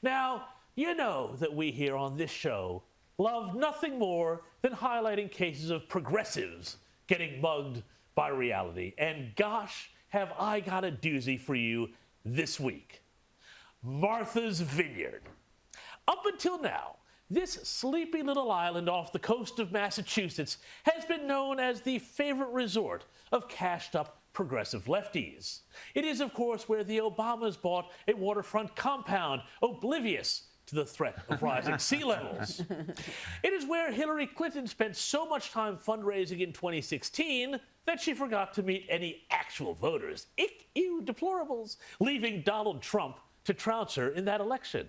Now, you know that we here on this show love nothing more than highlighting cases of progressives getting mugged by reality. And gosh, have I got a doozy for you this week. Martha's Vineyard. Up until now, this sleepy little island off the coast of Massachusetts has been known as the favorite resort of cashed-up progressive lefties. It is, of course, where the Obamas bought a waterfront compound, oblivious to the threat of rising sea levels. It is where Hillary Clinton spent so much time fundraising in 2016 that she forgot to meet any actual voters. Ick, ew, deplorables, leaving Donald Trump to trounce her in that election.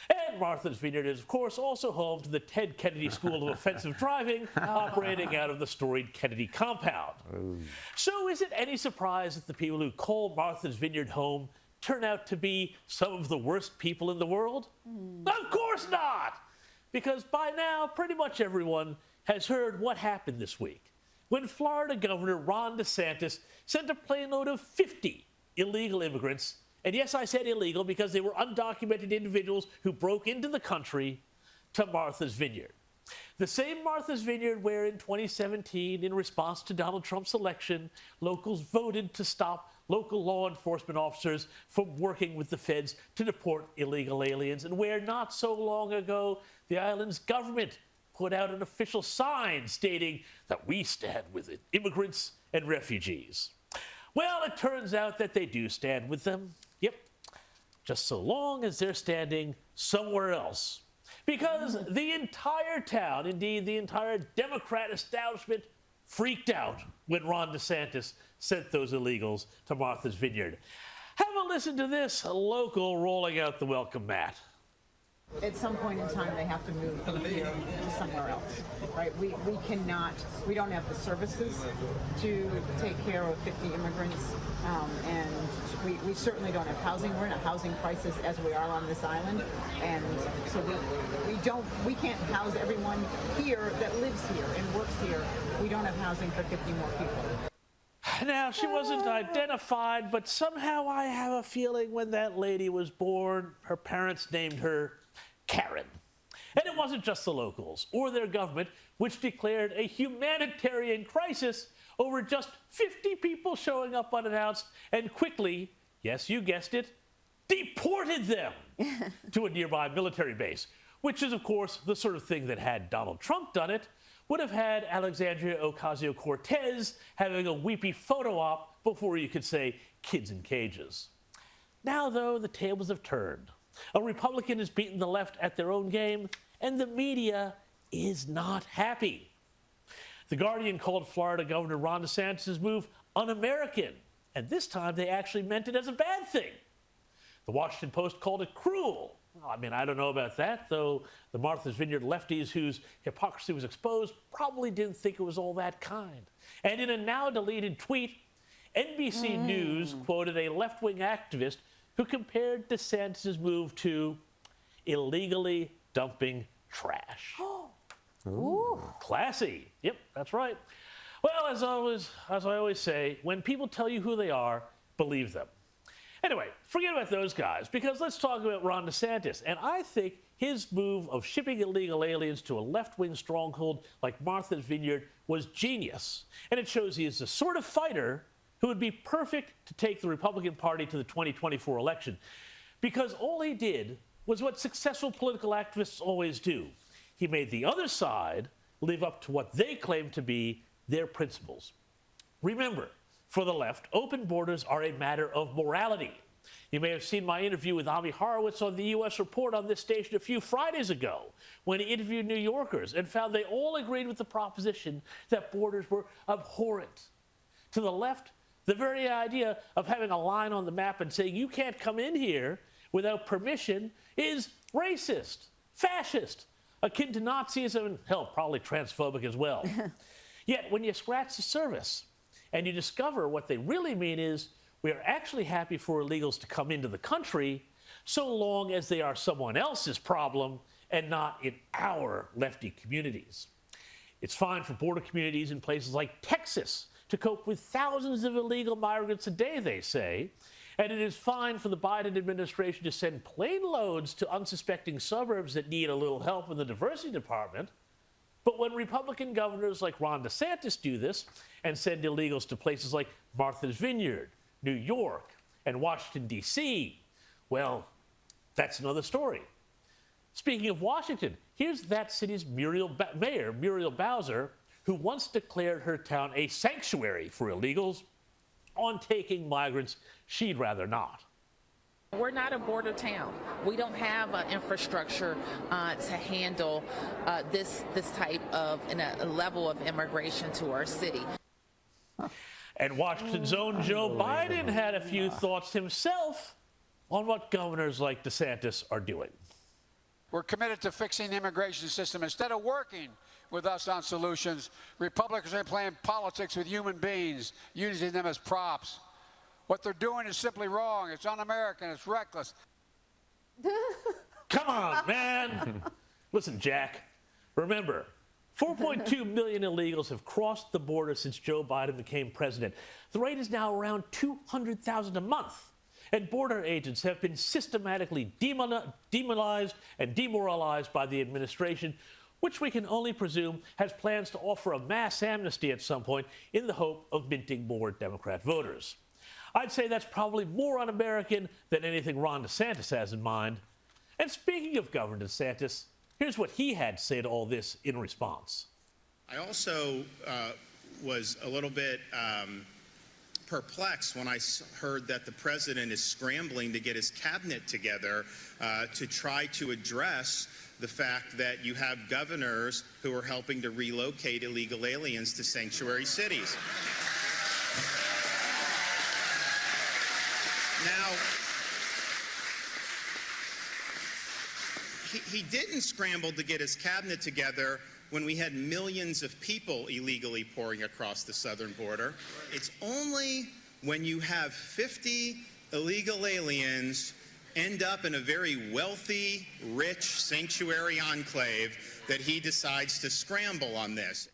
And Martha's Vineyard is, of course, also home to the Ted Kennedy School of Offensive Driving, operating out of the storied Kennedy compound. Ooh. So is it any surprise that the people who call Martha's Vineyard home turn out to be some of the worst people in the world? Of course not! Because by now, pretty much everyone has heard what happened this week when Florida Governor Ron DeSantis sent a plane load of 50 illegal immigrants. And yes, I said illegal because they were undocumented individuals who broke into the country, to Martha's Vineyard. The same Martha's Vineyard where in 2017, in response to Donald Trump's election, locals voted to stop local law enforcement officers from working with the feds to deport illegal aliens, and where not so long ago, the island's government put out an official sign stating that we stand with immigrants and refugees. Well, it turns out that they do stand with them. Yep, just so long as they're standing somewhere else. Because the entire town, indeed the entire Democrat establishment, freaked out when Ron DeSantis sent those illegals to Martha's Vineyard. Have a listen to this local rolling out the welcome mat. At some point in time, they have to move from here to somewhere else, right? We don't have the services to take care of 50 immigrants, and we certainly don't have housing. We're in a housing crisis as we are on this island, and so we can't house everyone here that lives here and works here. We don't have housing for 50 more people. Now, she wasn't identified, but somehow I have a feeling when that lady was born, her parents named her Karen. And it wasn't just the locals or their government, which declared a humanitarian crisis over just 50 people showing up unannounced and quickly, yes, you guessed it, deported them to a nearby military base, which is, of course, the sort of thing that had Donald Trump done it, would have had Alexandria Ocasio-Cortez having a weepy photo op before you could say kids in cages. Now, though, the tables have turned. A Republican has beaten the left at their own game, and the media is not happy. The Guardian called Florida Governor Ron DeSantis' move un-American, and this time they actually meant it as a bad thing. The Washington Post called it cruel. I mean, I don't know about that, though the Martha's Vineyard lefties whose hypocrisy was exposed probably didn't think it was all that kind. And in a now-deleted tweet, NBC News quoted a left-wing activist who compared DeSantis' move to illegally dumping trash. Ooh. Classy. Yep, that's right. Well, as I always say, when people tell you who they are, believe them. Anyway, forget about those guys, because let's talk about Ron DeSantis. And I think his move of shipping illegal aliens to a left-wing stronghold like Martha's Vineyard was genius. And it shows he is the sort of fighter who would be perfect to take the Republican Party to the 2024 election. Because all he did was what successful political activists always do. He made the other side live up to what they claim to be their principles. Remember, for the left, open borders are a matter of morality. You may have seen my interview with Ami Horowitz on the U.S. Report on this station a few Fridays ago, when he interviewed New Yorkers and found they all agreed with the proposition that borders were abhorrent. To the left, the very idea of having a line on the map and saying you can't come in here without permission is racist, fascist, akin to Nazism, and hell, probably transphobic as well. Yet when you scratch the surface and you discover what they really mean is we are actually happy for illegals to come into the country so long as they are someone else's problem and not in our lefty communities. It's fine for border communities in places like Texas to cope with thousands of illegal migrants a day, they say. And it is fine for the Biden administration to send plane loads to unsuspecting suburbs that need a little help in the diversity department. But when Republican governors like Ron DeSantis do this and send illegals to places like Martha's Vineyard, New York, and Washington, D.C., well, that's another story. Speaking of Washington, here's that city's Mayor Muriel Bowser, who once declared her town a sanctuary for illegals on taking migrants she'd rather not. We're not a border town. We don't have an infrastructure to handle this type of a level of immigration to our city. And Washington's own Joe Biden had a few thoughts himself on what governors like DeSantis are doing. We're committed to fixing the immigration system. Instead of working with us on solutions, Republicans are playing politics with human beings, using them as props. What they're doing is simply wrong. It's un-American. It's reckless. Come on, man. Listen, Jack, remember, 4.2 million illegals have crossed the border since Joe Biden became president. The rate is now around 200,000 a month. And border agents have been systematically demonized and demoralized by the administration, which we can only presume has plans to offer a mass amnesty at some point in the hope of minting more Democrat voters. I'd say that's probably more un-American than anything Ron DeSantis has in mind. And speaking of Governor DeSantis, here's what he had to say to all this in response. I also was a little bit perplexed when I heard that the president is scrambling to get his cabinet together to try to address the fact that you have governors who are helping to relocate illegal aliens to sanctuary cities. Now, he didn't scramble to get his cabinet together when we had millions of people illegally pouring across the southern border. It's only when you have 50 illegal aliens end up in a very wealthy, rich sanctuary enclave that he decides to scramble on this.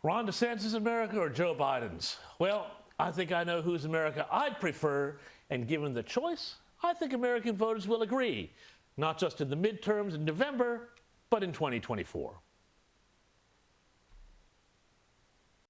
Ron DeSantis' America or Joe Biden's? Well, I think I know whose America I'd prefer, and given the choice, I think American voters will agree, not just in the midterms in November, but in 2024.